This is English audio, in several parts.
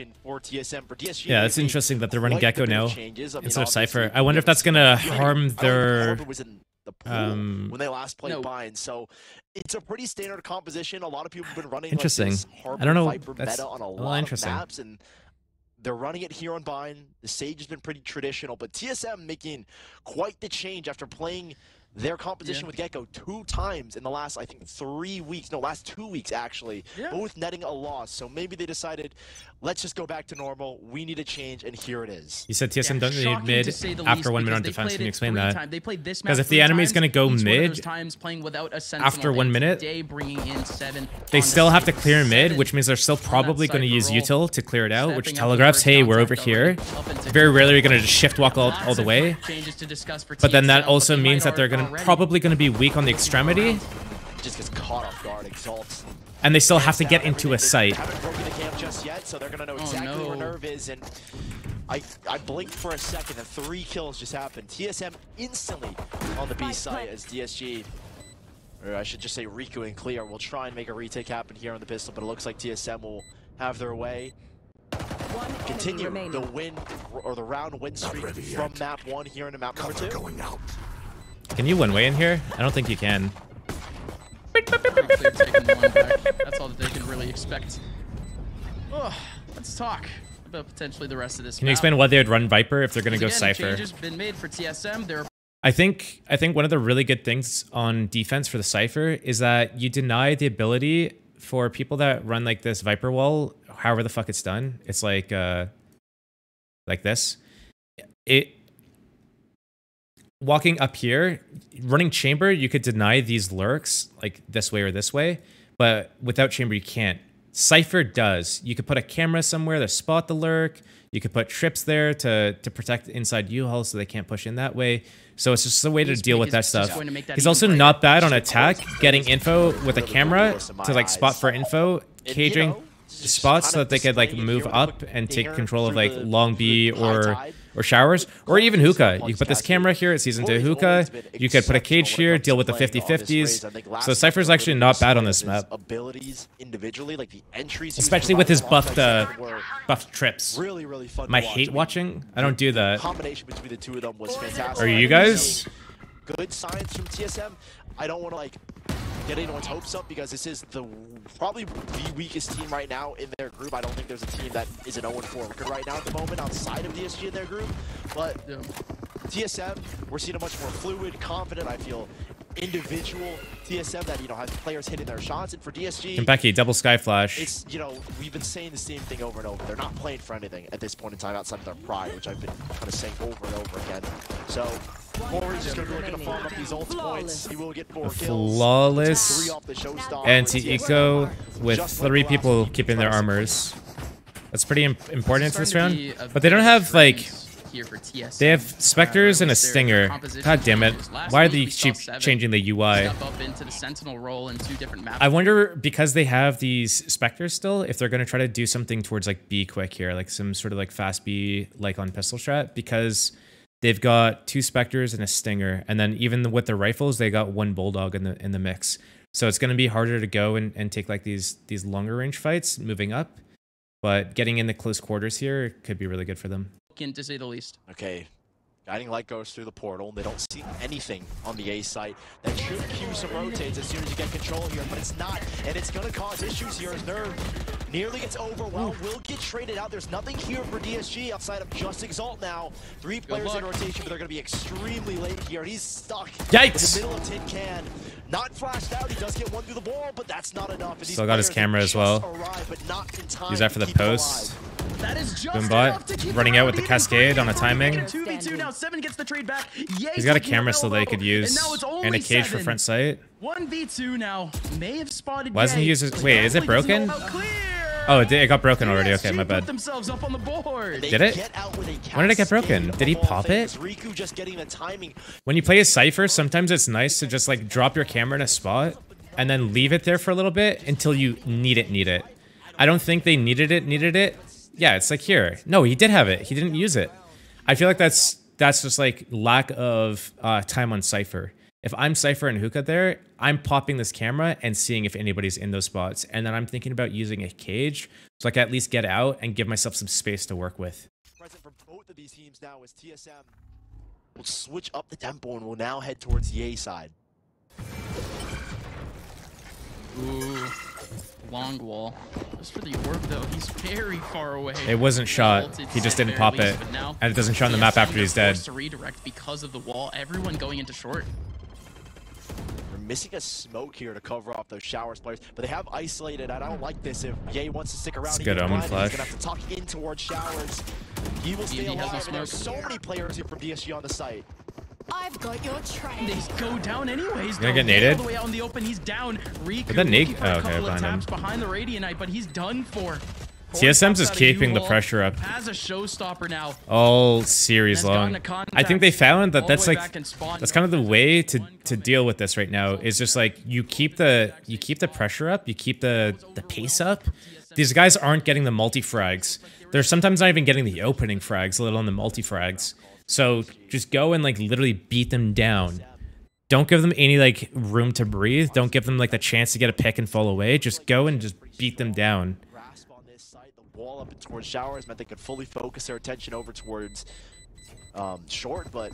competition for TSM. For DSG, yeah, it's interesting that they're running Gecko now changes. I mean, instead of Cypher. I wonder if that's gonna harm their. The pool when they last played Bind, so it's a pretty standard composition. A lot of people have been running interesting. Like this I don't know. Viper That's meta on a lot of maps, and they're running it here on Bind. The Sage has been pretty traditional, but TSM making quite the change after playing their composition with Gecko 2 times in the last, I think, 3 weeks. No, last 2 weeks, actually. Both netting a loss. So maybe they decided, let's just go back to normal. We need a change, and here it is. You said TSM doesn't need mid after 1 minute on defense. Can you explain that? Because if the enemy's going to go mid after 1 minute, they still have to clear mid, which means they're still probably going to use util to clear it out, which telegraphs, hey, we're over here. Very rarely are you going to just shift walk all the way. But then that also means that they're probably going to be weak on the extremity. Just gets caught off guard, exalts. And they still have to get into a site. Haven't broken the camp just yet, so they're gonna know exactly where Nerve is. And I blinked for a second, and 3 kills just happened. TSM instantly on the B site as DSG, or I should just say Riku and Clear, will try and make a retake happen here on the pistol, but it looks like TSM will have their way. Continue the win or the round win streak from map 1 here into map number 2. Can you one way in here? I don't think you can. That's all that they can really expect. Oh, let's talk about potentially the rest of this. Can you explain why they would run Viper if they're going to go Cypher? Changes been made for TSM. I think one of the really good things on defense for the Cypher is that you deny the ability for people that run like this Viper wall, however the fuck it's done. It's like this. Walking up here, running chamber, you could deny these lurks like this way or this way, but without chamber you can't. Cypher does. You could put a camera somewhere to spot the lurk. You could put trips there to protect inside U-Hull so they can't push in that way. So it's just a way to deal with that stuff. He's also not bad on attack, getting info with a camera to like spot for info, caging spots so that they could like move up and take control of like long B or showers, or even hookah. You can put this camera here, it sees into hookah. You could put a cage here, deal with the 50-50s. So Cypher's actually not bad on this map. Especially with his buffed trips. Am I hate watching? I don't do that. Are you guys? Good signs from TSM. I don't want to like get anyone's hopes up because this is probably the weakest team right now in their group. I don't think there's a team that is an 0-4 record right now at the moment outside of DSG in their group. But TSM, we're seeing a much more fluid, confident, I feel, individual TSM that, has players hitting their shots. And for DSG, Becky, double sky flash. It's, we've been saying the same thing over and over. They're not playing for anything at this point in time outside of their pride, which I've been kind of saying over and over again. So Mori's just going to be looking to farm up these ult points. He will get 4 kills. Flawless anti-eco with 3 people keeping their armors. That's pretty important this round. But they don't have, like... They have Spectres and a Stinger. God damn it. Why are they keep changing the UI? I wonder, because they have these Spectres still, if they're going to try to do something towards like B quick here, like some sort of like fast B like on pistol strat, because they've got 2 Spectres and a Stinger, and then even with the rifles, they got 1 Bulldog in the mix. So it's going to be harder to go and take like these longer range fights moving up, but getting into close quarters here could be really good for them. To say the least. Okay, Guiding Light goes through the portal. They don't see anything on the A site. That should cue some rotates as soon as you get control here, but it's not, and it's going to cause issues here as Nerve nearly gets overwhelmed. Will get traded out. There's nothing here for DSG outside of just Exalt now. 3 players in rotation, but they're going to be extremely late here. He's stuck Yikes. in the middle of tin can. Not flashed out. He does get 1 through the wall, but that's not enough. Still got his camera as well. Use that for the post. Boombot running out with the cascade on a timing. 2v2 now. 7 gets the trade back. He's got a camera still that he could use, and a cage for front sight. 1v2 now. May have spotted. Why doesn't he use his? Wait, is it broken? Oh, it got broken already. Okay, my bad. Did it? When did it get broken? Did he pop it? When you play a Cypher, sometimes it's nice to just like drop your camera in a spot and then leave it there for a little bit until you need it. I don't think they needed it. Yeah, it's like here. No, he did have it. He didn't use it. I feel like that's just like lack of time on Cypher. If I'm Cypher and Hookah there, I'm popping this camera and seeing if anybody's in those spots. And then I'm thinking about using a cage so I can at least get out and give myself some space to work with. Present for both of these teams now is TSM. We'll switch up the tempo and we'll now head towards the A side. Ooh, long wall. Just for the orb though, he's very far away. It wasn't shot. He just didn't pop it. And it doesn't show on the map after he's dead. To redirect because of the wall. Everyone going into short. We're missing a smoke here to cover off those Showers players, but they have isolated. I don't like this. If Ye wants to stick around, it's good omen flash. He's gonna have to tuck in towards Showers. He will stay alive. And there's so many players here from DSG on the site. I've got your train. They go down anyways. Gonna get naded. All the way out in the open, he's down. Riku But then looking for a okay, couple of behind him. taps behind the Radiant, but he's done for. TSM's just keeping the pressure up As a showstopper now. all series long. I think they found that that's like that's kind of the way to deal with this right now. Is just like you keep the pressure up, you keep the pace up. These guys aren't getting the multi frags. They're sometimes not even getting the opening frags, let alone the multi frags. So just go and like literally beat them down. Don't give them any like room to breathe. Don't give them like the chance to get a pick and fall away. Just go and just beat them down. The wall up towards Showers meant they could fully focus their attention over towards short, but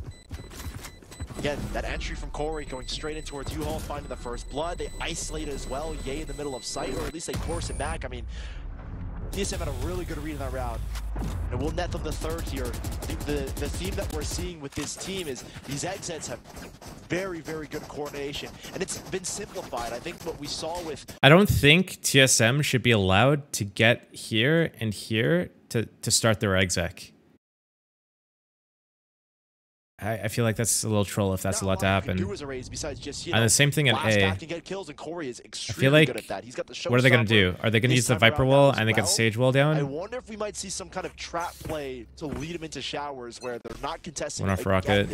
again, that entry from Corey going straight in towards U-Haul, finding the first blood. They isolate as well. Ye in the middle of sight, or at least they course him back. I mean, TSM had a really good read in that round. And we'll net them the third here. I think the theme that we're seeing with this team is these exits have very, very good coordination. And it's been simplified. I think what we saw with... I don't think TSM should be allowed to get here and here to start their exec. I feel like that's a little troll if that's allowed to happen. And the same thing in A. I feel like, what are they going to do? Are they going to use the Viper wall and they get the Sage wall down? I wonder if we might see some kind of trap play to lead them into Showers where they're not contesting. One off rocket.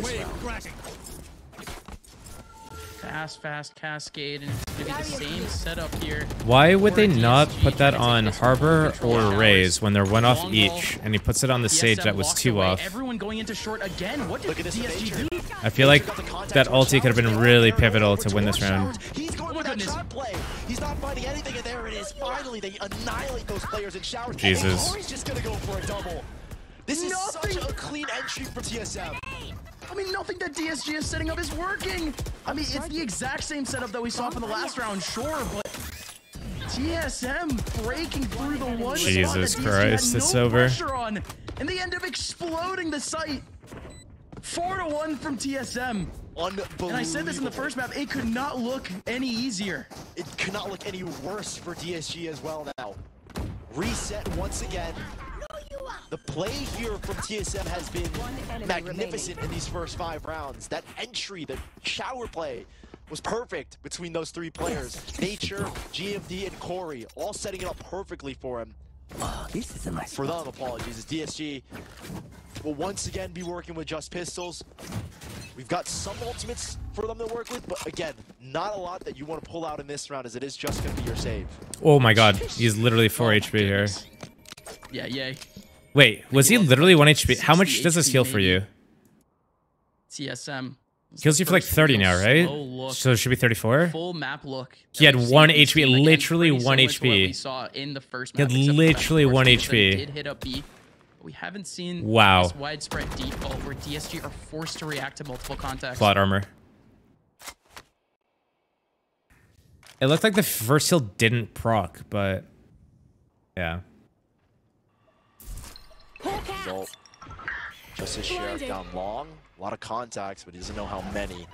Fast cascade, and it's gonna be the same setup here. Why would they not put that on Harbor or Raze when they're one off each, and he puts it on the Sage that was two off? Everyone going into short again. What did DSG do? I feel like that ulti could have been really pivotal to win this round. He's going for that trap play. He's not finding anything, and there it is. Finally, they annihilate those players in Showers. Jesus. Corey's just gonna go for a double. This is such a clean entry for TSM. I mean, nothing that DSG is setting up is working. I mean, it's the exact same setup that we saw from the last round, sure, but TSM breaking through the one Jesus spot that Christ, DSG it's had no over. pressure on, and they end up exploding the site. 4-1 from TSM. Unbelievable. And I said this in the first map, it could not look any easier. It could not look any worse for DSG as well now. Reset once again. The play here from TSM has been magnificent in these first 5 rounds. That entry, the shower play, was perfect between those 3 players. Nature, GMD, and Corey, all setting it up perfectly for him. Oh, this is a nice for them, apologies, as DSG will once again be working with just pistols. We've got some ultimates for them to work with, but again, not a lot that you want to pull out in this round, as it is just going to be your save. Oh my god, he's literally 4 HP here. Yeah, yay. Wait, was he literally 1 HP? How much does this heal for you? TSM. Heals you for like 30 now, right? So it should be 34? Full map look. He had 1 HP, literally 1 HP. We saw in the first He map, had literally 1 HP. Did hit up B. We haven't seen wow. this widespread default where DSG are forced to react to multiple contacts. Plot armor. It looked like the first heal didn't proc, but yeah. Result. Just his sheriff down long. A lot of contacts, but he doesn't know how many.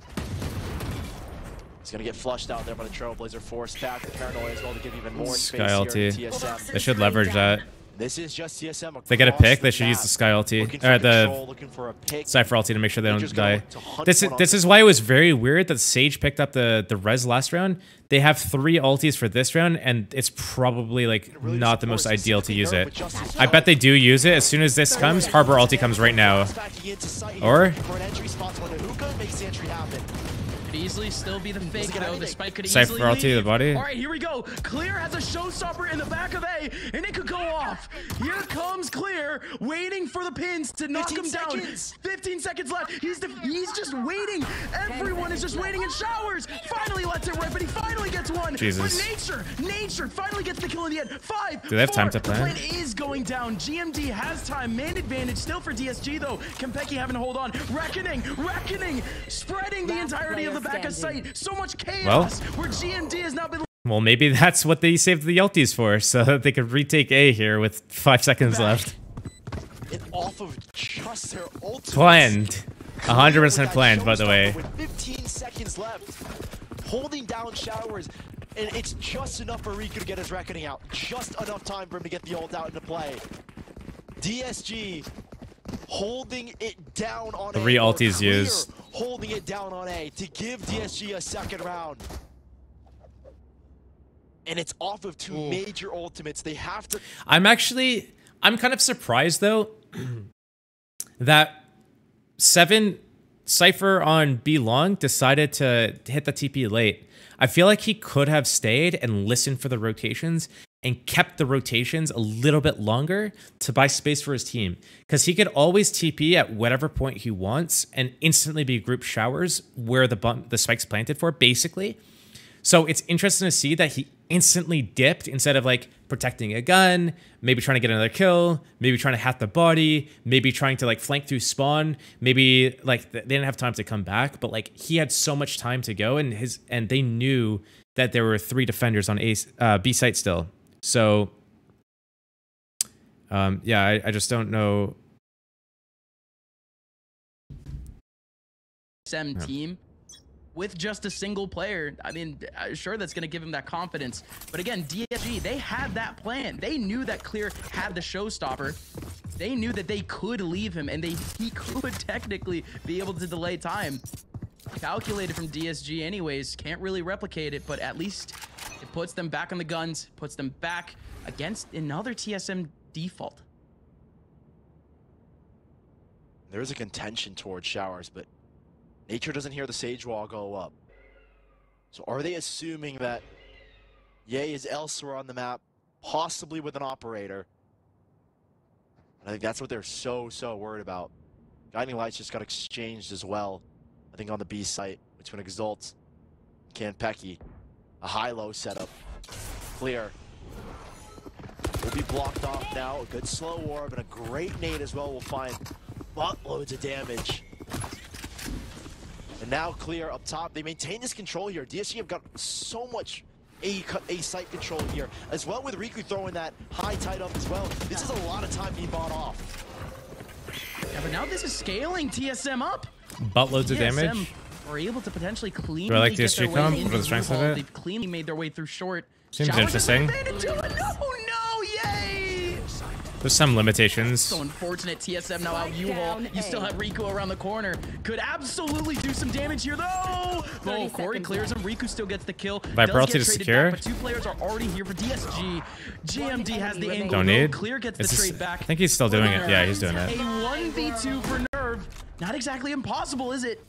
He's gonna get flushed out there by the Trailblazer, forced back the paranoia as well to give even more space Sky ulti. here to TSM. They should leverage that. This is just TSM. If they get a pick, they should use the Sky ulti. Or the pick. Cypher ulti to make sure they don't die. This is why it was very weird that Sage picked up the res last round. They have 3 ultis for this round, and it's probably like really not the most ideal to use it. I bet they do use it as soon as this comes. Harbor ulti comes right now. Or easily still be the fake though. The spike could Cypher easily ulti to the leave. body. All right, here we go. Clear has a showstopper in the back of A, and it could go off. Here comes Clear, waiting for the pins to knock him down. 15 seconds left. He's just waiting. Everyone is just waiting in showers. Finally lets it rip, but he finally gets one. Jesus. But Nature finally gets the kill in the end. 5, Do they have 4, time to plan? The plane is going down. GMD has time. Man advantage still for DSG though. Kempeki having to hold on. Reckoning, spreading the entirety of the back of site. So much chaos where GMD has not been. Well, maybe that's what they saved the ultis for, so that they could retake A here with 5 seconds left. And off of just their ultimate. Planned. 100% planned, by the way. With 15 seconds left, holding down showers, and it's just enough for Riku to get his reckoning out. Just enough time for him to get the ult out into play. DSG holding it down on A. 3 ultis used. Holding it down on A to give DSG a second round. And it's off of 2 major ultimates. They have to. I'm kind of surprised though that 7 Cypher on B long decided to hit the TP late. I feel like he could have stayed and listened for the rotations and kept the rotations a little bit longer to buy space for his team. Because he could always TP at whatever point he wants and instantly be group showers where the spike's planted for, basically. So it's interesting to see that he instantly dipped instead of like protecting a gun, maybe trying to get another kill, maybe trying to hack the body, maybe trying to like flank through spawn, maybe like they didn't have time to come back, but like he had so much time to go, and they knew that there were 3 defenders on B site still. So yeah, I just don't know. TSM team with just a single player. I mean, sure, that's going to give him that confidence. But again, DSG, they had that plan. They knew that Clear had the showstopper. They knew that they could leave him, and he could technically be able to delay time. Calculated from DSG anyways. Can't really replicate it, but at least it puts them back on the guns, puts them back against another TSM default. There is a contention towards showers, but Nature doesn't hear the Sage Wall go up. So are they assuming that Ye is elsewhere on the map, possibly with an operator? I think that's what they're so worried about. Guiding Lights just got exchanged as well, I think on the B site, between Exalt and Kempeki. A high-low setup. Clear. Will be blocked off now. A good slow orb and a great nade as well will find buttloads of damage. And now Clear up top. They maintain this control here. DSG have got so much A site control here, as well with Riku throwing that high tide up as well. This is a lot of time being bought off. Yeah, but now this is scaling TSM up. Buttloads of damage. Are able to potentially cleanly Do I like get their DSG way comp? into What are the strengths of it? They've cleanly made their way through short. Seems interesting. No, yay! There's some limitations. So unfortunate. TSM now out U-Haul. You still have Riku around the corner. Could absolutely do some damage here, though. Oh, Corey clears him. Riku still gets the kill. Viper ulti to secure. Back, but 2 players are already here for DSG. GMD has the angle. Don't need. Clear gets the trade back. I think he's still doing it. Yeah, he's doing it. A 1v2 for Nerve. Not exactly impossible, is it?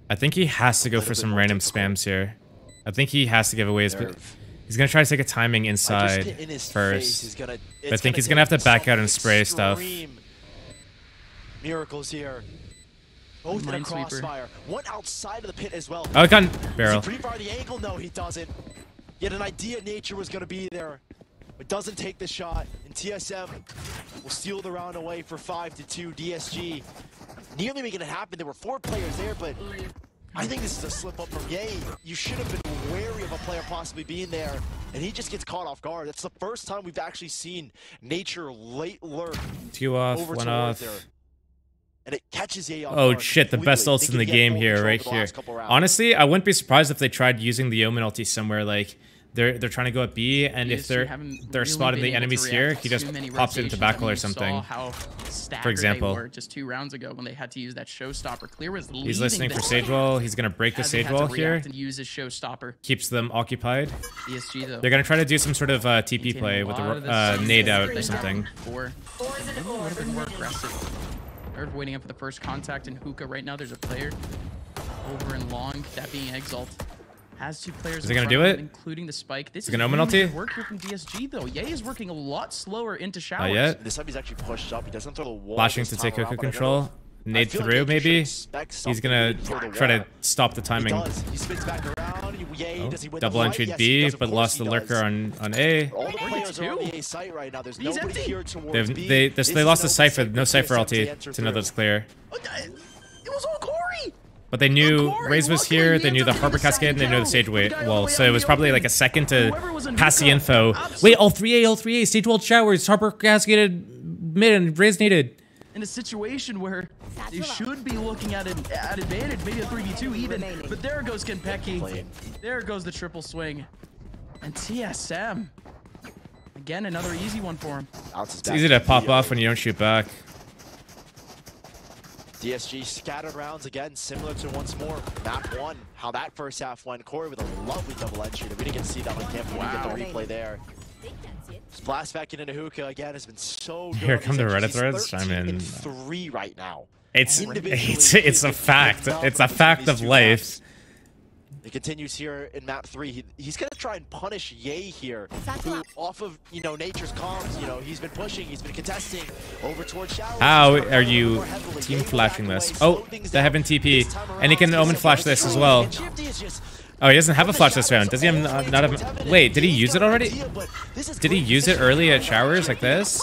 I think he has to go for some random spams here. I think he has to give away his... He's going to try to take a timing inside first. But I think he's going to have to back out and spray stuff. Miracles here. Both in a crossfire. One outside of the pit as well. Oh, gun barrel. Does he pre-fire the angle? No, he doesn't. He had an idea Nature was going to be there, but doesn't take the shot. And TSM will steal the round away for 5-2. DSG nearly making it happen. There were 4 players there, but I think this is a slip up from Ye. You should have been wary of a player possibly being there, and he just gets caught off guard. That's the first time we've actually seen Nature late lurk. 2 off, 1 off. There. And it catches Ye off Oh guard shit, the best ults in the game here, right here. Honestly, I wouldn't be surprised if they tried using the Omen ulti somewhere, like they're trying to go at B, and if they're spotting the enemies here, he just pops it into backle or something. For example, just 2 rounds ago when they had to use that showstopper. Clear was leading. He's listening for Sage Wall. He's gonna break the Sage Wall here. And use his showstopper. Keeps them occupied. DSG though. They're gonna try to do some sort of TP play with a nade out or something. Would have been more aggressive. They're waiting up for the first contact in hookah right now. There's a player. over and long. That being Exalt. Has 2 players. Is he gonna do it? Including the spike. This is an Omen ulti? Work here from DSG though. Ye is working a lot slower into showers. Not yet. This time he's actually pushed up. He doesn't throw the wall. Flashing to take Hookah control. Nade through, maybe. He's gonna try to stop the timing. He spins back around. Does he win Double the entry fight? B, Yes, but lost the lurker on A. All the players are on the A site right now. There's nobody here towards B. They lost the Cypher. No Cypher ulti to know that's clear. It was all Corey. But they knew Raze was here, they knew the Harbor Cascade, and they knew the Sage wall. So it was probably like a second to pass the info. Wait, all 3A, Sage wall showers, Harbor Cascaded mid, and Raze needed. In a situation where they should be looking at advantage, maybe a 3v2 even, but there goes Kenpeki. There goes the triple swing. And TSM. Again, another easy one for him. It's easy to pop off when you don't shoot back. DSG scattered rounds again, similar to once more. Map 1, how that first half went. Corey with a lovely double entry that we didn't get to see that on camera. We didn't get the replay there. Splash back into Hookah again has been so good. Here come the Reddit threads. I mean, 3 right now. It's a fact. It's a fact of life. It continues here in map 3. He's gonna try and punish Ye here, who off of nature's comms. He's been pushing, he's been contesting over towards showers. How are you team flashing this? Oh, they have an TP, and he can Omen flash this as well. Oh, he doesn't have a flash this round. Does he have not have? Wait, did he use it already? Did he use it early at showers like this?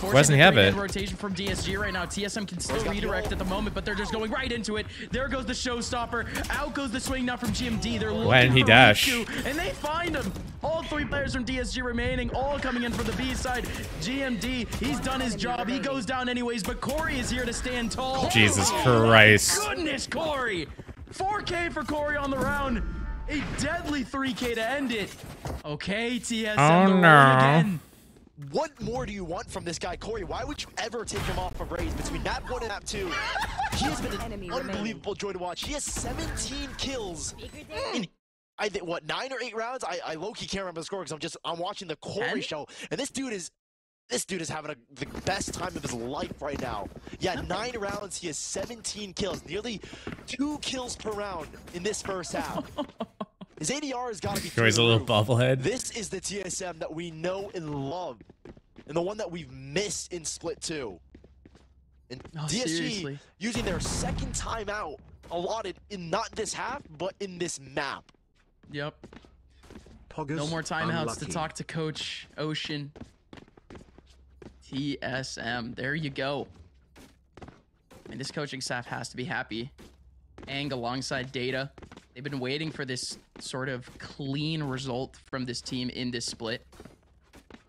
Why doesn't he have it? Rotation from DSG right now. TSM can still redirect at the moment, but they're just going right into it. There goes the showstopper. Out goes the swing now from GMD. They're looking when he for dash, Riku, and they find him. All 3 players from DSG remaining, all coming in for the B side. GMD, he's done his job. He goes down anyways, but Corey is here to stand tall. Jesus Christ! Goodness, Corey! 4K for Corey on the round. A deadly 3K to end it. Okay, TSM. Oh no. Again. What more do you want from this guy, Corey? Why would you ever take him off of Raze between map 1 and map 2? He has been an unbelievable joy to watch. He has 17 kills in, I think, what, 9 or 8 rounds? I low-key can't remember the score because I'm watching the Corey show, and this dude is having the best time of his life right now. Yeah, 9 rounds, he has 17 kills, nearly 2 kills per round in this first half. His ADR has got to be through He's a little bobblehead. This is the TSM that we know and love, and the one that we've missed in Split 2. And DSG seriously? Using their second timeout allotted in not this half, but in this map. Yep. No more timeouts to talk to Coach Ocean. TSM. There you go. And this coaching staff has to be happy. Ang alongside Data. They've been waiting for this sort of clean result from this team in this split.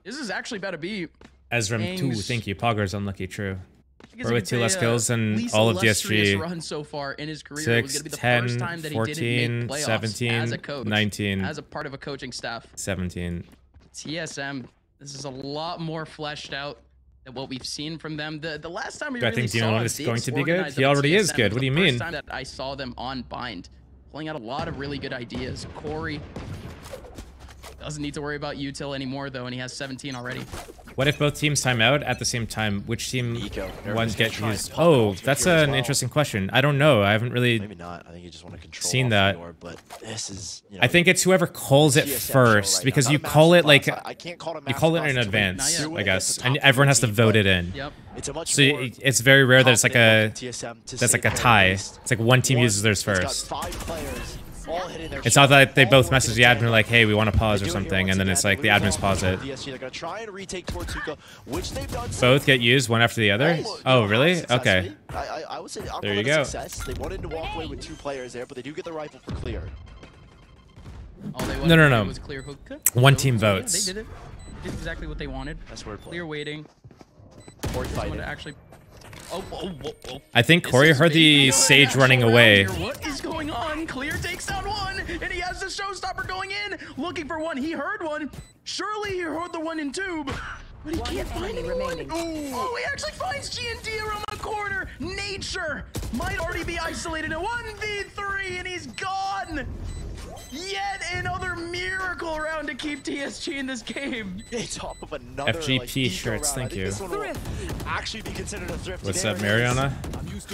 This is actually about to be Ezram 2, thank you. Pogger's unlucky, true. Or with 2 less say, kills than all of DSG. Run so far in his career. 6, it was gonna be the 10, first time that 14, he didn't make playoffs 17, as a coach, 19, as a part of a coaching staff. 17. TSM, this is a lot more fleshed out than what we've seen from them. The last time we Do I really think saw Demon is going to be good? He already is good. What do you mean? The first time that I saw them on Bind, pulling out a lot of really good ideas. Corey doesn't need to worry about util anymore though, and he has 17 already. What if both teams time out at the same time? Which team ones get used? Oh, that's an interesting question. I don't know. I haven't really Maybe not. I think you just want to control seen that. But this is, I think it's whoever calls it first, because you call it like I can't call it you call it in advance, yet. I guess, and everyone has to vote it in. Yep. It's a much So more it's very rare that it's like a TSM that's like a tie. It's like one team uses theirs first. Got 5 players all hitting their It's not that they both message the shot. admin like, hey, we want to pause or They do it here something, once and then again. it's like the admins pause it. DSG, they're gonna try and retake towards Hookah, which they've done. Both get used one after the other? Oh, really? Okay. I would say There you go. success. They wanted to walk away with 2 players there, but they do get the rifle for clear. No. Was clear hookah. One team So, yeah, votes. they did it. They did exactly what they wanted. That's word play. Clear waiting. Corey Someone fighting. to actually. Oh. I think Corey heard the Sage running away. What is going on? Clear takes down one, and he has the showstopper going in, looking for one. He heard one. Surely he heard the one in tube, but he can't find anyone. Oh, he actually finds GND around the corner. Nature might already be isolated in 1v3, and he's gone. Yet another miracle round to keep TSG in this game. It's off of another FGP shirts, thank you. This one will actually be considered a thrifty. What's up, Mariana?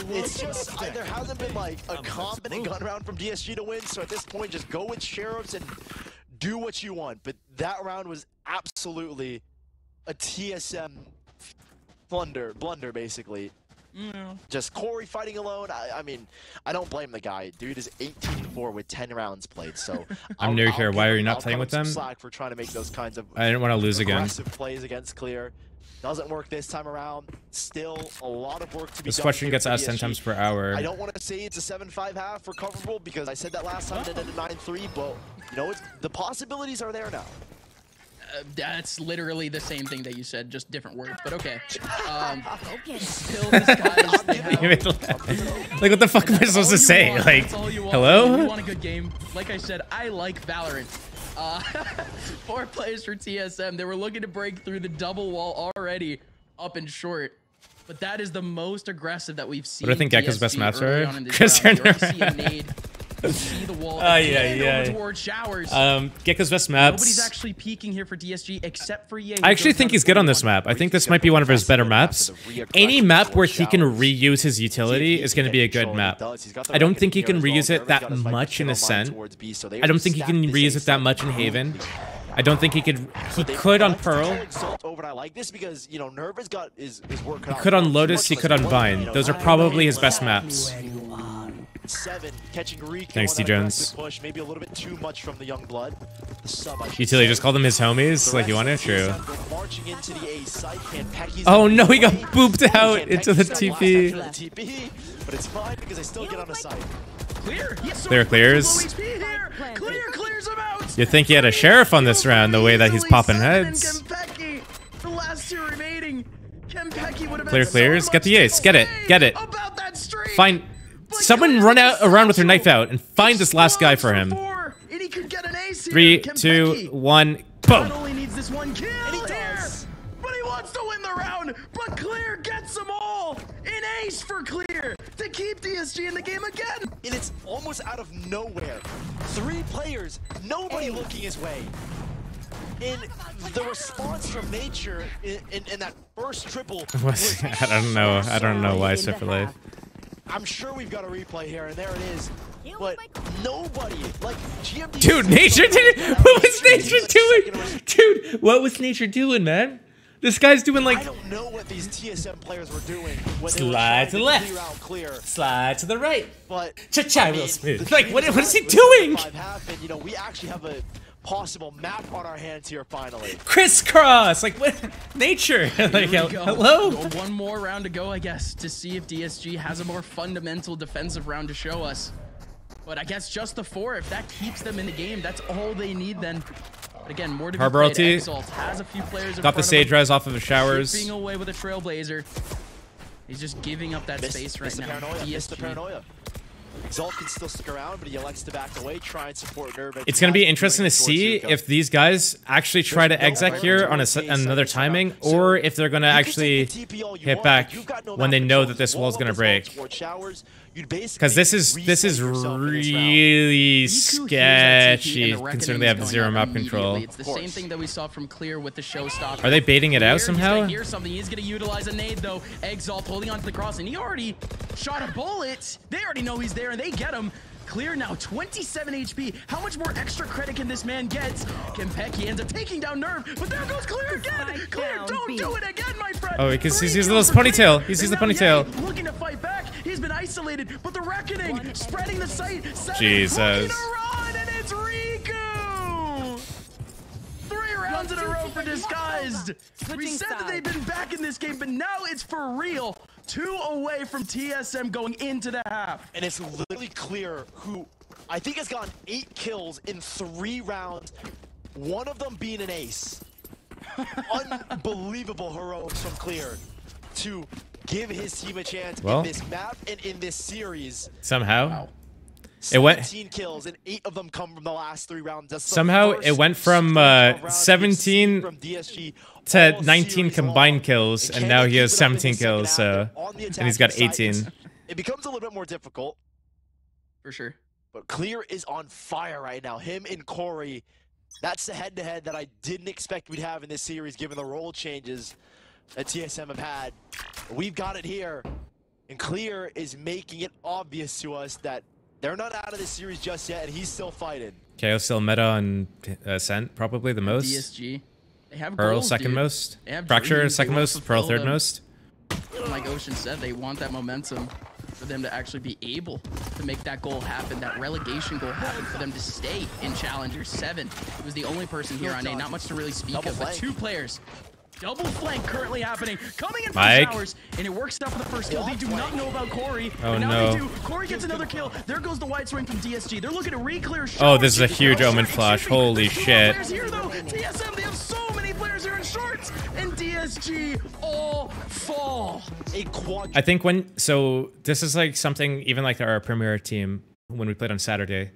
It's just there hasn't been like a confident gun round from DSG to win, so at this point just go with sheriffs and do what you want. But that round was absolutely a TSM blunder basically. Yeah. Just Corey fighting alone. I mean, I don't blame the guy. Dude is 18-4 with 10 rounds played. So I'm new here. Why are you not playing with them? Slack for trying to make those kinds of I didn't want to lose again. aggressive plays against Clear. Doesn't work this time around. Still a lot of work to be This done. question gets asked 10 DSG. times per hour. I don't want to say it's a 7-5 half recoverable because I said that last time it ended 9-3, but you know, the possibilities are there now. That's literally the same thing that you said, just different words, but okay. Still disguised. Like, what the fuck am I supposed to say? Like, hello? You want a good game? Like I said, I like Valorant. 4 players for TSM. They were looking to break through the double wall already up and short. But that is the most aggressive that we've seen. What do I think Gecko's best maps are? Because see a nade. See the wall over towards showers. Gecko's best maps. Nobody's actually peeking here for DSG except for EA. I actually think he's good on this map. I think this might be one of his better maps. Any map where he can reuse his utility is going to be a good map. I don't think he can reuse it that much in Ascent. I don't think he can reuse it that much in Haven. I don't think he could. He could on Pearl. He could on Lotus. He could on Vine. Those are probably his best maps. Thanks, D Jones. Maybe a little bit too much from the young blood. Utility just called them his homies. Like you want it? True. Oh no, he got booped out into the TP. But it's fine because I still get on the side. Clear clears. Clear clears him out. You think he had a sheriff on this round? The way that he's popping heads. The last 2 remaining. Clear clears. Get the ace. Get it. Get it. Find. Someone run around with their knife out and find this last guy for him. 3, 2, 1, boom. Not only needs this one kill here, but he wants to win the round. But Clear gets them all. An ace for Clear to keep DSG in the game again. And it's almost out of nowhere. 3 players, nobody looking his way. And the response from Nature in that first triple. I don't know. I don't know why Super Life. I'm sure we've got a replay here, and there it is. But nobody, like GMD. Dude, Nature did it. What was Nature doing? Dude, what was Nature doing, man? This guy's doing like. I don't know what these TSM players were doing. When slide to the left. Slide to the right. But Cha-cha Will Smith. Like, what is he doing? You know, we actually have a possible map on our hands here finally. Crisscross! Like, what? Nature! Like, hello? One more round to go, I guess, to see if DSG has a more fundamental defensive round to show us. But I guess just the 4, if that keeps them in the game, that's all they need then. But again, more to be played. Exalt has a few players got the Sage Res off of the showers. Being away with a Trailblazer. He's just giving up that space right now. The paranoia. Exalt can still stick around, but he elects to back away, try and support Nerve. It's going to be interesting to see if these guys actually try to exec here on another timing, or if they're going to actually hit back when they know that this wall's going to break. Because this is really sketchy, considering they have 0 map control. It's the same thing that we saw from Clear with the showstopper. Are they baiting it out somehow? Here's something. He's going to utilize a nade, though. Exalt holding onto the cross, and he already shot a bullet. They already know he's there, and they get him. Clear now, 27 HP. How much more extra credit can this man get? Kempeki ends up taking down Nerve, but there goes Clear again. Clear, don't do it again, my friend. Oh, because he sees the little ponytail. He sees the ponytail. Looking to fight back. He's been isolated, but the Reckoning spreading the sight. Jesus. And it's Riku. 3 rounds in a row for Disguised. We said that they've been back in this game, but now it's for real. 2 away from TSM going into the half. And it's literally Clear, who I think has gotten 8 kills in 3 rounds, one of them being an ace. Unbelievable heroics from Clear to give his team a chance in this map and in this series. Somehow. Wow. It went 17 kills and 8 of them come from the last 3 rounds. That's somehow it went from 17 from DSG to 19 combined kills, and now he has 17 kills. So, and he's got 18. It becomes a little bit more difficult. For sure. But Clear is on fire right now. Him and Corey, that's the head-to-head that I didn't expect we'd have in this series, given the role changes that TSM have had. We've got it here, and Clear is making it obvious to us that they're not out of this series just yet, and he's still fighting. KO still meta on Ascent, probably the most. DSG. They have Pearl goals, second dude. most. They have Fracture dreams. second They wanna most. Pearl fulfill third them. most. Like Ocean said, they want that momentum for them to actually be able to make that goal happen, that relegation goal happen, for them to stay in Challenger 7. It was the only person here on A, not much to really speak of, but 2 players. Double flank currently happening, coming in from showers, and it works out for the first kill. They do not know about Corey, but now they do. Corey gets another kill. There goes the white swing from DSG. They're looking to re-clear showers. Oh, this is a huge Omen flash. Holy shit. Here, though. TSM, they have so many players here in shorts, and DSG all fall. I think so this is like something, even like our premier team, when we played on Saturday,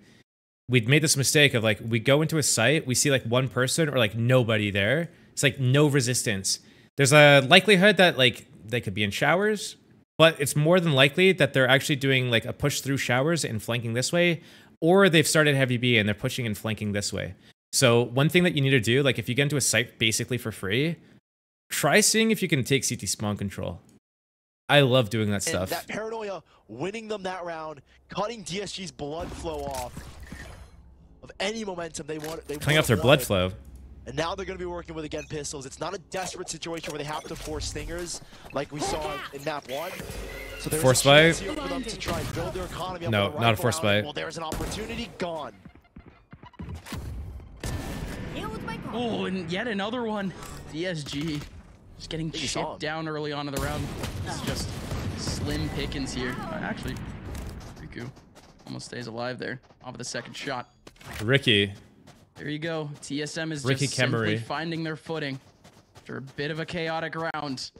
we'd made this mistake of like, we go into a site, we see like one person or like nobody there. It's like no resistance. There's a likelihood that like they could be in showers, but it's more than likely that they're actually doing like a push through showers and flanking this way, or they've started heavy B and they're pushing and flanking this way. So one thing that you need to do, like if you get into a site basically for free, try seeing if you can take CT spawn control. I love doing that stuff. And that paranoia, winning them that round, cutting DSG's blood flow off of any momentum they want. Cutting off their blood flow. And now they're going to be working with, again, pistols. It's not a desperate situation where they have to force stingers like we saw in map 1. So there's force a chance buy? here for them to try and build their economy up No, with a not a rifle force round. buy. Well, there's an opportunity gone. Oh, and yet another one. DSG just getting chipped down early on in the round. It's just slim pickings here. Actually, Riku almost stays alive there off of the second shot. Ricky. There you go. TSM is Ricky just simply Kemery. finding their footing after a bit of a chaotic round.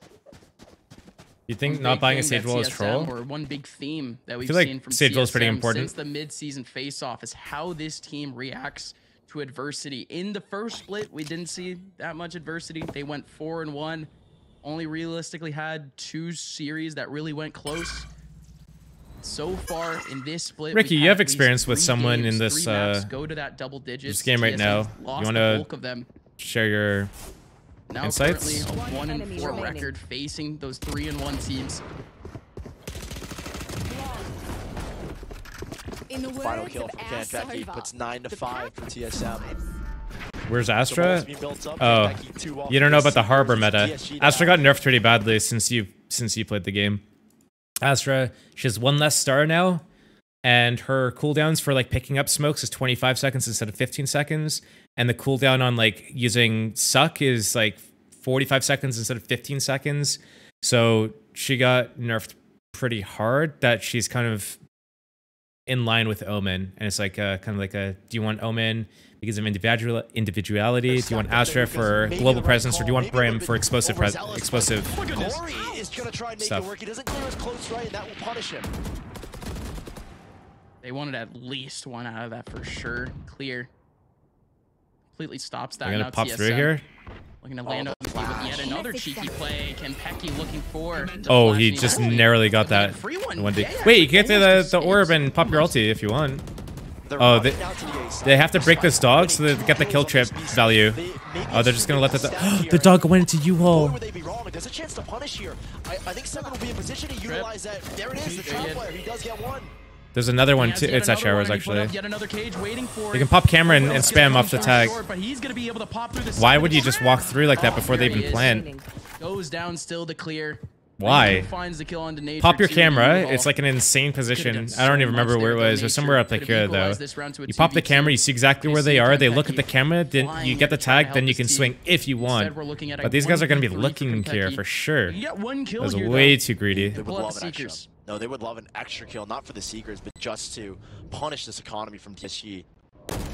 You think One not big buying a thing Sage that Wall is TSM, troll? or one big theme that we've feel like seen from Sage Wall is pretty TSM important. since the mid-season face-off is how this team reacts to adversity. In the first split, we didn't see that much adversity. They went 4-1. Only realistically had 2 series that really went close. So far in this split, Ricky, we've you had have at least experience with 3 someone games, in this 3 maps go to that double digits. this game right TSM now. lost You the want bulk of them. to share your Now insights? currently a 1-4 record facing those 3-1 teams. In the Final words kill of from our Becky Sova, puts 9-5 for TSM. Where's The Astra? ball's being built up, Oh, Becky 2 off you don't know about the base. harbor meta. DSG Astra now. got nerfed pretty badly since you played the game. Astra, she has 1 less star now, and her cooldowns for like picking up smokes is 25 seconds instead of 15 seconds, and the cooldown on like using suck is like 45 seconds instead of 15 seconds. So she got nerfed pretty hard. That she's kind of in line with Omen, and it's like kind of like a, do you want Omen because of individuality? Do you want Astra for global presence, or do you want Brim for explosive Corey is going to try and make Stuff. it work. He doesn't clear his close right, and that will punish him. They wanted at least 1 out of that for sure. Clear. Completely stops that. I'm gonna Now pop TSM through here. looking to land with yet another cheeky play. Can Pecky looking for? Oh, he just narrowly got that. Free one. One day. Yeah, Wait, you can get to almost the orb escapes. and pop your ulti if you want. They're Oh, running out to the A side. they have to break this dog so they get the kill trip value. Oh, they're just gonna let the dog went into Boy, U-Haul. would they be wrong. There's a chance to punish here. I think Seven will be in position to utilize that. There it is, the trap player. He does get 1. There's another one He has too. yet It's at another one, showers and he put actually. up yet another cage waiting for You it. can pop camera and Let's spam get off the him tag. short, but he's gonna be able to pop through the Why would you second just walk through like that before they There even he plant? Goes down still to clear. Why? Finds the kill on Nature Pop your too, camera. U-Haul. It's like an insane position. done I don't so even remember much where it there, was. It though, was somewhere up Nature. like Could've here though. equalized this round to a You pop the 2v2. camera. You see exactly where You they see are. They Kentucky look at the camera. Then you flying get the to try to tag. help Then you his can team. swing if you want. Instead, we're looking at a But these guys are going to be 1v3 for looking here Kentucky. for sure. You get 1 kill That was here, way though. too greedy. They would Pull up love the an extra. Seekers. No, they would love an extra kill, not for the Seekers, but just to punish this economy from DSG.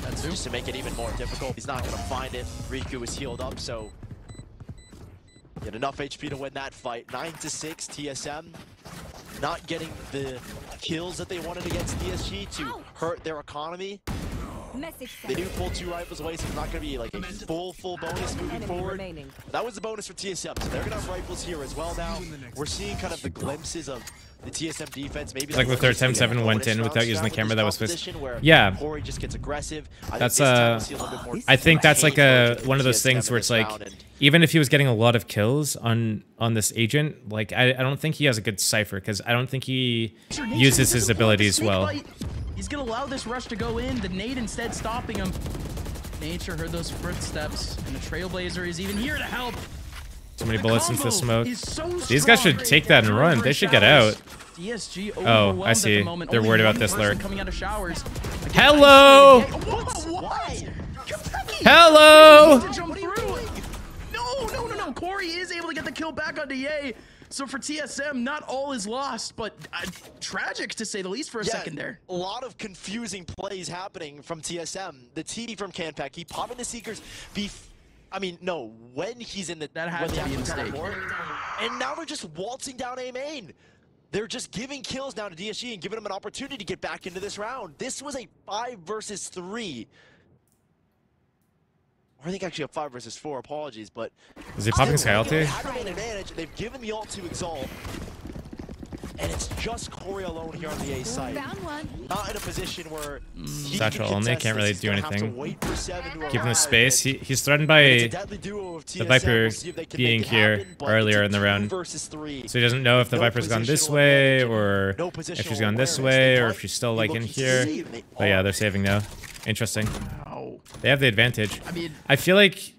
That's Just to make it even more difficult. He's not going to find it. Riku is healed up, so he had enough HP to win that fight. 9-6, TSM not getting the kills that they wanted against DSG to hurt their economy. They do pull 2 rifles away, so it's not going to be like a full bonus moving forward. That was the bonus for TSM, so they're going to have rifles here as well now. We're seeing kind of the glimpses of the TSM defense. Maybe like the third time 7 went in without using the camera that was supposed to. Yeah. Corey just gets aggressive. That's I think that's like one of those things where it's like, even if he was getting a lot of kills on this agent, like I don't think he has a good cipher, because I don't think he uses his abilities well. He's gonna allow this rush to go in. The nade instead stopping him. Nature heard those footsteps, and the Trailblazer is even here to help. So many bullets into the smoke. So These guys should take that and run. They should get out. DSG oh, I see. They're worried about this lurk. Coming out of showers. Hello! Hello! No. Corey is able to get the kill back on DA. So for TSM, not all is lost, but tragic to say the least for a second there. A lot of confusing plays happening from TSM. The TD from Canpack, he popping the Seekers when he's in the... That had to be a mistake. And now they're just waltzing down A main. They're just giving kills now to DSG and giving them an opportunity to get back into this round. This was a 5 versus 3. Or I think actually a 5 versus 4, apologies, but... Is he popping Sky ulti? They've given the ult to Exalt. And it's just Corey alone here on the A side. Not in a position where Satchel only, can't really do anything. Keeping the space. Round. He's threatened by the Viper being here earlier in the round. So he doesn't know if the Viper's gone this way, or if she's gone this way, or if she's still like in here. But yeah, they're saving now. Interesting. They have the advantage. I feel like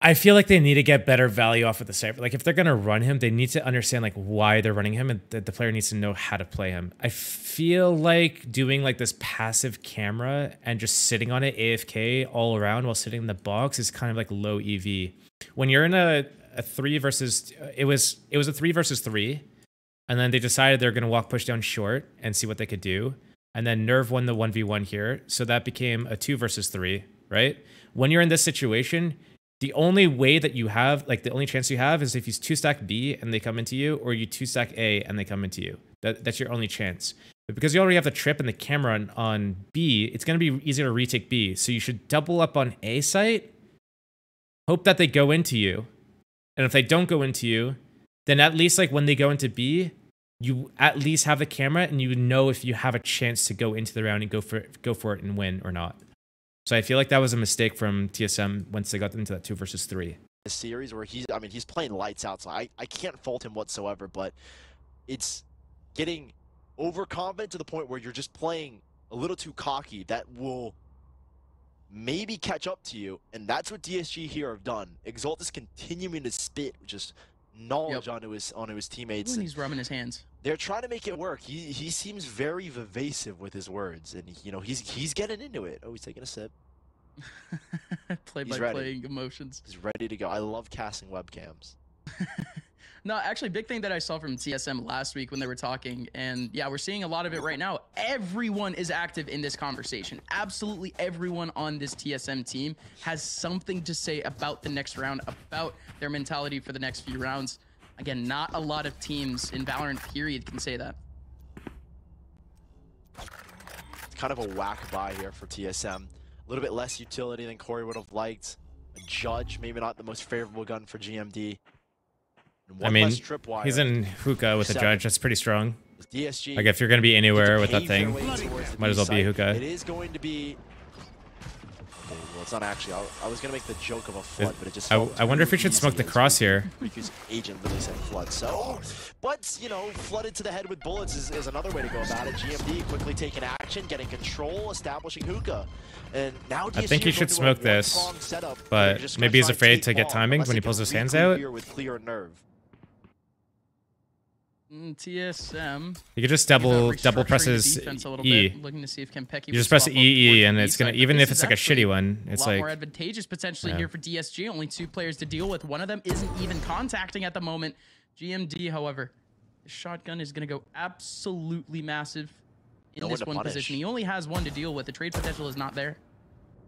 I feel like they need to get better value off of the Cypher. Like, if they're gonna run him, they need to understand like why they're running him, and the player needs to know how to play him. I feel like doing like this passive camera and just sitting on it AFK all around while sitting in the box is kind of like low EV. When you're in a 3 versus, it was a 3 versus 3, and then they decided they're gonna walk push down short and see what they could do, and then Nerve won the 1v1 here, so that became a 2 versus 3, right? When you're in this situation, the only way that you have, like the only chance you have, is if you 2-stack B and they come into you, or you 2-stack A and they come into you. That's your only chance. But because you already have the trip and the camera on B, it's going to be easier to retake B. So you should double up on A site, hope that they go into you. And if they don't go into you, then at least like when they go into B, you at least have the camera and you know if you have a chance to go into the round and go for it and win or not. So I feel like that was a mistake from TSM once they got into that 2 versus 3. A series where he's playing lights out, so I can't fault him whatsoever, but it's getting overconfident to the point where you're just playing a little too cocky. That will maybe catch up to you, and that's what DSG here have done. Exalt is continuing to spit just knowledge onto his teammates. And he's rubbing his hands. They're trying to make it work. He seems very evasive with his words, and he's getting into it. Oh, he's taking a sip. Play-by-playing emotions. He's ready to go. I love casting webcams. No, actually, big thing that I saw from TSM last week when they were talking, and yeah, we're seeing a lot of it right now. Everyone is active in this conversation. Absolutely everyone on this TSM team has something to say about the next round, about their mentality for the next few rounds. Again, not a lot of teams in Valorant period can say that. It's kind of a whack buy here for TSM. A little bit less utility than Corey would have liked. A Judge, maybe not the most favorable gun for GMD. I mean, he's in hookah with a Judge. That's pretty strong. DSG, like, if you're going to be anywhere with that thing, might as well be hookah. It is going to be... Well, it's not actually. I was going to make the joke of a flood, but it just... I wonder if we should smoke the cross here. Because agent really said flood, so... But, you know, flooded to the head with bullets is another way to go about it. GMD quickly taking action, getting control, establishing hookah. And now DSG, I think he should smoke this, but maybe he's afraid to get timing when he pulls his hands out. With clear nerve. TSM. You could just double press his E. Looking to see if you just press EE and it's gonna, even if it's like a shitty one, it's like more advantageous potentially here for DSG. Only 2 players to deal with. One of them isn't even contacting at the moment. GMD, however, the shotgun is gonna go absolutely massive in this one position. He only has 1 to deal with. The trade potential is not there.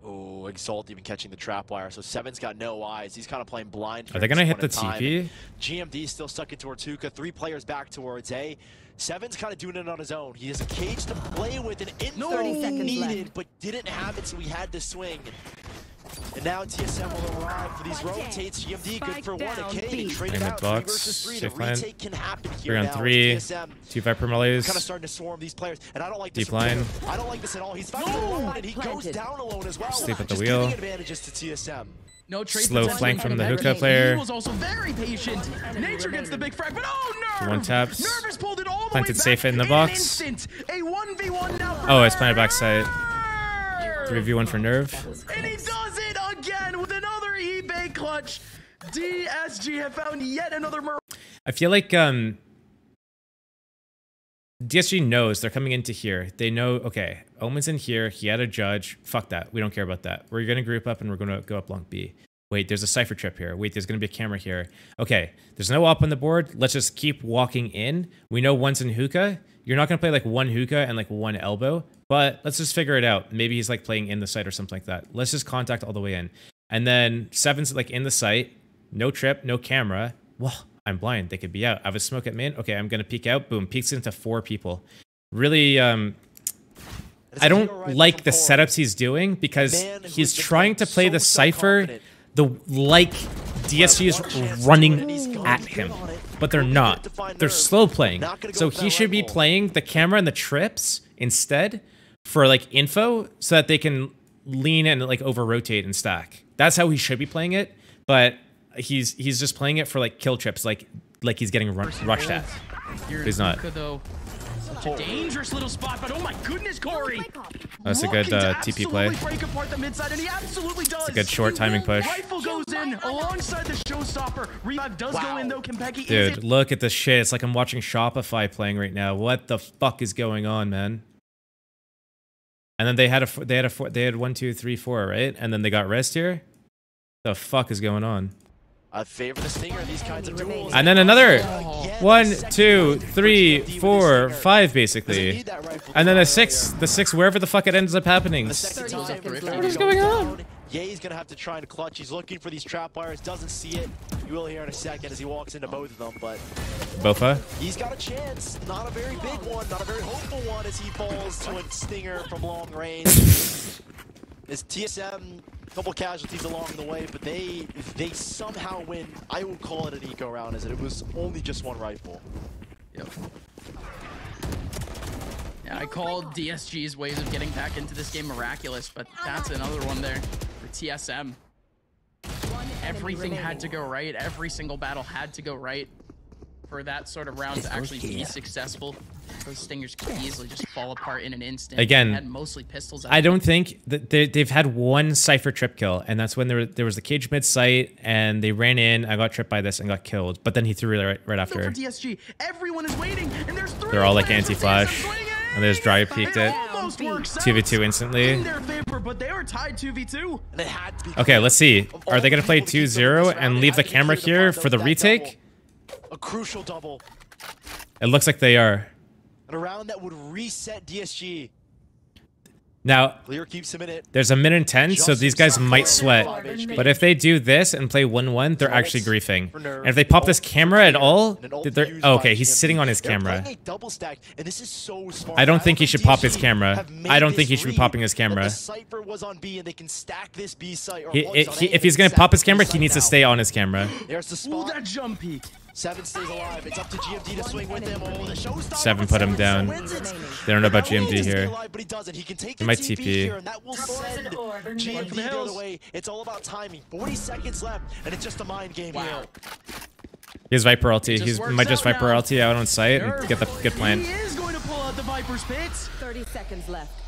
Oh, Exalt even catching the trap wire. So Seven's got no eyes. He's kind of playing blind. Are they gonna hit the TP? GMD still stuck in towards Hookah. 3 players back towards A. Seven's kind of doing it on his own. He has a cage to play with, and info needed, but didn't have it, so he had to swing. And now TSM will arrive for these rotates. GMD good for 1. A K to trade it out. 3 versus 3. The retake can happen here 3 on now. 3. TSM 2 Viper mollies. kind of starting to swarm these players, and I don't like this. Deep line. I don't like this at all. He's fighting alone, and he goes down alone as well. Sleep at the Just wheel. giving advantages to TSM. No trade Slow potential flank from the Nerve. Hookah player. He was also very patient. Nature gets the big frag, but oh, Nerve! One taps. Nerve has pulled it all the Planted way safe back in the an box. instant. A 1v1 now for Oh, it's planted backside. Nerve! 3v1 for Nerve. And he does it again with another eBay clutch. DSG have found yet another I feel like DSG knows they're coming into here. They know, okay, Omen's in here. He had a judge. Fuck that. We don't care about that. We're going to group up and we're going to go up long B. Wait, there's a Cypher trip here. Wait, there's going to be a camera here. Okay, there's no op on the board. Let's just keep walking in. We know one's in Hookah. You're not going to play like 1 Hookah and like 1 elbow, but let's just figure it out. Maybe he's like playing in the site or something like that. Let's just contact all the way in. And then Seven's like in the site. No trip, no camera. Well, I'm blind. They could be out. I have a smoke at main. Okay, I'm going to peek out. Boom, peeks into 4 people. Really, I don't like the setups he's doing because he's trying to play the Cypher like DSG is running at him, but they're not. They're slow playing. So he should be playing the camera and the trips instead for like info so that they can lean and like over rotate and stack. That's how he should be playing it, but he's just playing it for like kill trips, like he's getting rushed at. He's not. Such a dangerous little spot, but oh my goodness, Corey! That's a good TP play. Break apart the mid side, and he absolutely does. It's a good short timing push. Rifle goes in alongside the showstopper. Revive does go in though. Kempeki Dude, look at this shit. It's like I'm watching Shopify playing right now. What the fuck is going on, man? And then they had 1, 2, 3, 4, right? And then they got rest here. The fuck is going on? I favor the Stinger in these kinds of duels. And then another 1, 2, 3, 4, 5, basically. And then the six, wherever the fuck it ends up happening. What is going on? Ye's gonna have to try and clutch. He's looking for these trap wires, doesn't see it. You will hear in a second as he walks into both of them, but Bofa? He's got a chance. Not a very big one, not a very hopeful one as he falls to a Stinger from long range. As TSM, couple casualties along the way, but they somehow win. I would call it an eco round as it was only just 1 rifle. Yep. Yeah, I called DSG's ways of getting back into this game miraculous, but that's another one there for TSM. Everything had to go right. Every single battle had to go right for that sort of round to actually be successful. Those Stingers can easily just fall apart in an instant. Again, they had mostly pistols. I don't think that they've had 1 Cypher trip kill, and that's when there was the cage mid site, and they ran in. I got tripped by this and got killed, but then he threw right after. For DSG, everyone is waiting, and there's 3 They're all like anti-flash, and they just dry peeked it. 2v2 instantly. In their favor, but they are tied 2v2. Okay, let's see. Are they gonna play 2-0 and leave the camera here for the retake? A crucial double. It looks like they are. And a round that would reset DSG. Now, Clear keeps him in it. there's a minute 10, so these guys might sweat. But if they do this and play 1-1, they're actually griefing. And if they pop this camera at all, oh, okay, he's sitting on his camera. I don't think he should pop his camera. I don't think he should be popping his camera. If he's going to pop his camera, he needs to stay on his camera. There's the spot. Ooh, that jump peek. 7 stays alive. It's up to GMD to swing with him. Oh, the showstopper. 7 put him down. They don't know about GMD here. He might TP. Here, and that will send GMD the other way. It's all about timing. 40 seconds left, and it's just a mind game here. He has Viper ulti. He might just Viper ulti out on site and get the good plan. He is going to pull out the Viper's pits. 30 seconds left.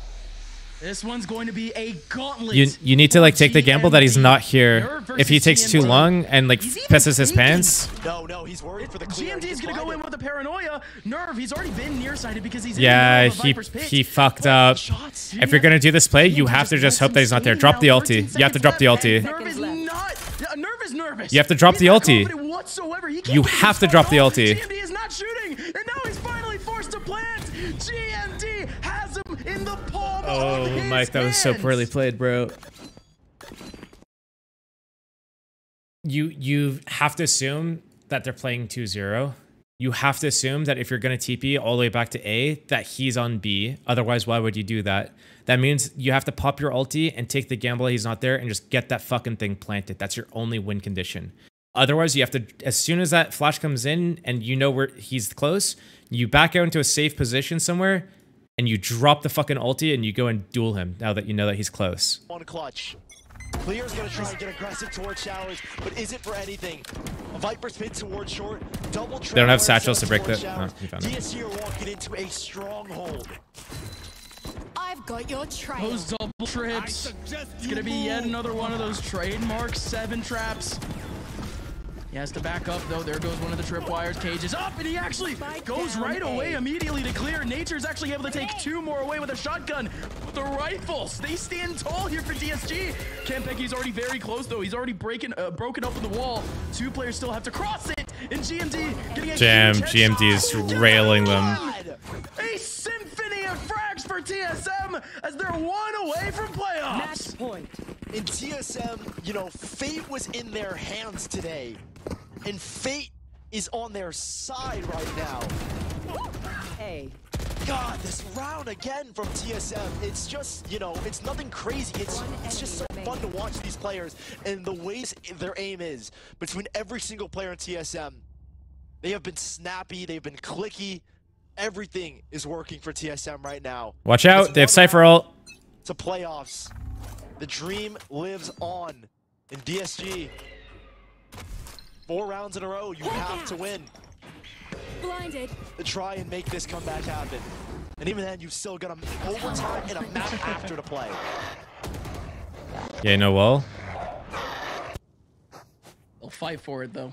This one's going to be a gauntlet. You need to like take the gamble that he's not here. If he takes too long and like pisses his pants. No, he's worried for the clear. GMD's gonna go in with the paranoia. Nerve, he's already been nearsighted because he's yeah, he fucked up. If you're gonna do this play, you have to just hope that he's not there. Drop the ulti. You have to drop the ulti. Nerve is not. Nerve is nervous. You have to drop the ulti. You He have to drop the ulti. GMD is not shooting, and now he's finally forced to plant. GMD has him in the palm of his Oh, Mike, that was so hands. poorly played, bro. you have to assume that they're playing 2-0. You have to assume that if you're going to TP all the way back to A, that he's on B. Otherwise, why would you do that? That means you have to pop your ulti and take the gamble that he's not there and just get that fucking thing planted. That's your only win condition. Otherwise, you have to, as soon as that flash comes in and you know where he's close, you back out into a safe position somewhere and you drop the fucking ulti and you go and duel him now that you know that he's close. On clutch. Clear's gonna try and get aggressive towards showers, but is it for anything? A Viper spin towards short, double trap. They don't have satchels to break the... Oh, you found it. DSG are walking into a stronghold. I've got your trail. Those double trips. It's gonna be yet another one of those trademark 7 traps. He has to back up though. There goes one of the tripwires. Cage is up, and he actually goes right away immediately to clear. Nature's actually able to take 2 more away with a shotgun. But the rifles, they stand tall here for DSG. Campeki's already very close though. He's already broken open the wall. 2 players still have to cross it. And GMD getting a GMD is railing them. A symphony of frags for TSM as they're 1 away from playoffs. Match point. In TSM, you know, fate was in their hands today. And fate is on their side right now. Hey. God, this round again from TSM, it's just, you know, it's nothing crazy. It's just so fun to watch these players and the ways their aim is. Between every single player in TSM, they have been snappy, they've been clicky. Everything is working for TSM right now. Watch out, they have Cypher ult. To playoffs. The dream lives on in DSG. 4 rounds in a row, you have to win. Blinded. To try and make this comeback happen. And even then, you've still got an overtime and a map after to play. Yeah, no wall. They'll fight for it though.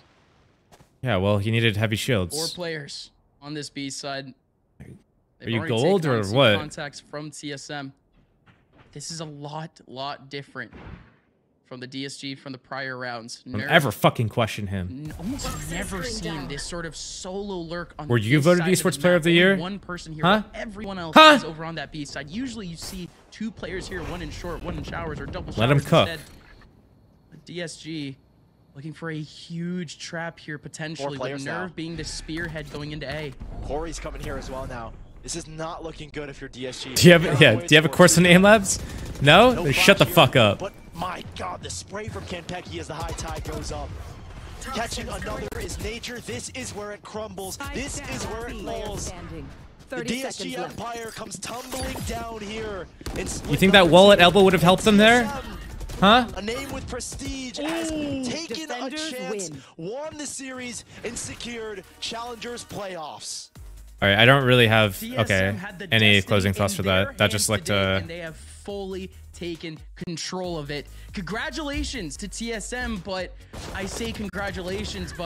Yeah, well, he needed heavy 4 shields. players on this B side. Are you gold or what? Contacts from TSM. This is a lot different from the DSG from the prior rounds. Don't ever fucking question him. Almost never seen this sort of solo lurk on. Were you voted esports player of the year? One person here, huh? Everyone else is over on that B side. Usually you see 2 players here, 1 in short, 1 in showers, or double showers. Let him cook. But DSG looking for a huge trap here potentially. With Nerve being the spearhead going into A. Corey's coming here as well now. This is not looking good if you're DSG. Do you have a course in aim labs? No? Then shut the fuck up. But my God, the spray from Kenpeki as the high tide goes up. Catching another is nature. This is where it crumbles. This is where it falls. The DSG Empire comes tumbling down here. You think that wall at elbow would have helped them there? Huh? A name with prestige has taken a chance, won the series, and secured Challengers playoffs. All right, I don't really have any closing thoughts for that. That just looked and they have fully taken control of it. Congratulations to TSM, but I say congratulations, but